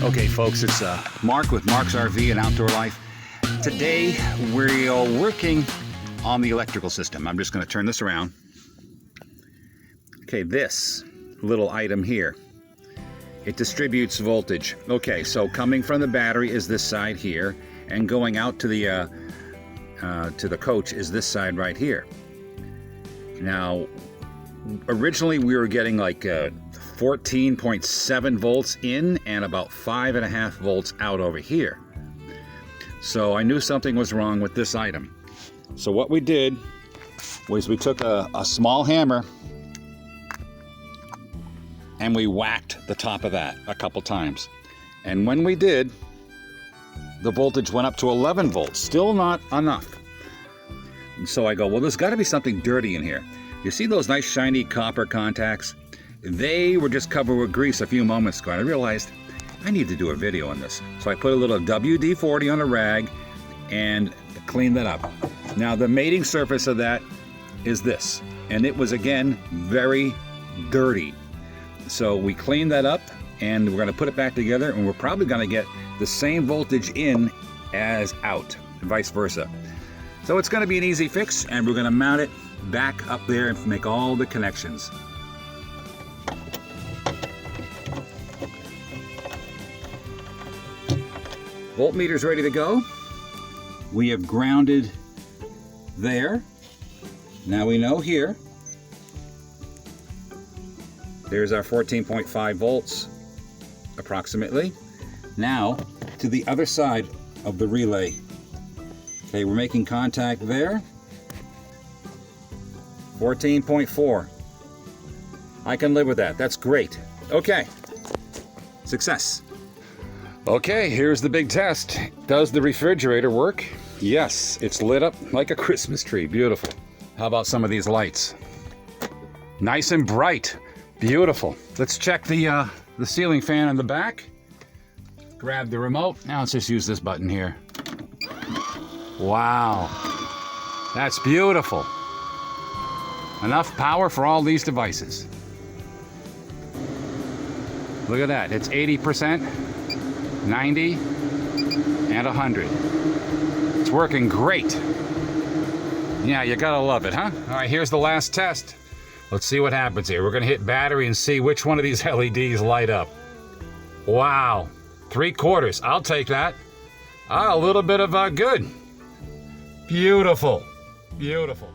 Okay folks, it's Mark with Mark's RV and Outdoor Life. Today we are working on the electrical system. I'm just going to turn this around. Okay, this little item here, it distributes voltage. Okay, so coming from the battery is this side here, and going out to the coach is this side right here. Now, originally we were getting like 14.7 volts in and about 5.5 volts out over here. So I knew something was wrong with this item. So what we did was we took a small hammer and we whacked the top of that a couple times. And when we did, the voltage went up to 11 volts, still not enough. And so I go, well, there's got to be something dirty in here. You see those nice shiny copper contacts? They were just covered with grease a few moments ago. And I realized I need to do a video on this. So I put a little WD-40 on a rag and cleaned that up. Now the mating surface of that is this. And it was, again, very dirty. So we cleaned that up and we're going to put it back together, and we're probably going to get the same voltage in as out, and vice versa. So it's going to be an easy fix, and we're going to mount it back up there and make all the connections. Voltmeter's ready to go. We have grounded there. Now we know here. There's our 14.5 volts, approximately. Now, to the other side of the relay. Okay, we're making contact there. 14.4. I can live with that. That's great. Okay, success. Okay, here's the big test. Does the refrigerator work? Yes, it's lit up like a Christmas tree. Beautiful. How about some of these lights? Nice and bright. Beautiful. Let's check the ceiling fan in the back. Grab the remote. Now let's just use this button here. Wow. That's beautiful. Enough power for all these devices. Look at that. It's 80%, 90, and 100. It's working great. Yeah, you gotta love it, huh? All right, here's the last test. Let's see what happens here. We're gonna hit battery and see which one of these LEDs light up. Wow, 3/4. I'll take that. A little bit of good. Beautiful, beautiful.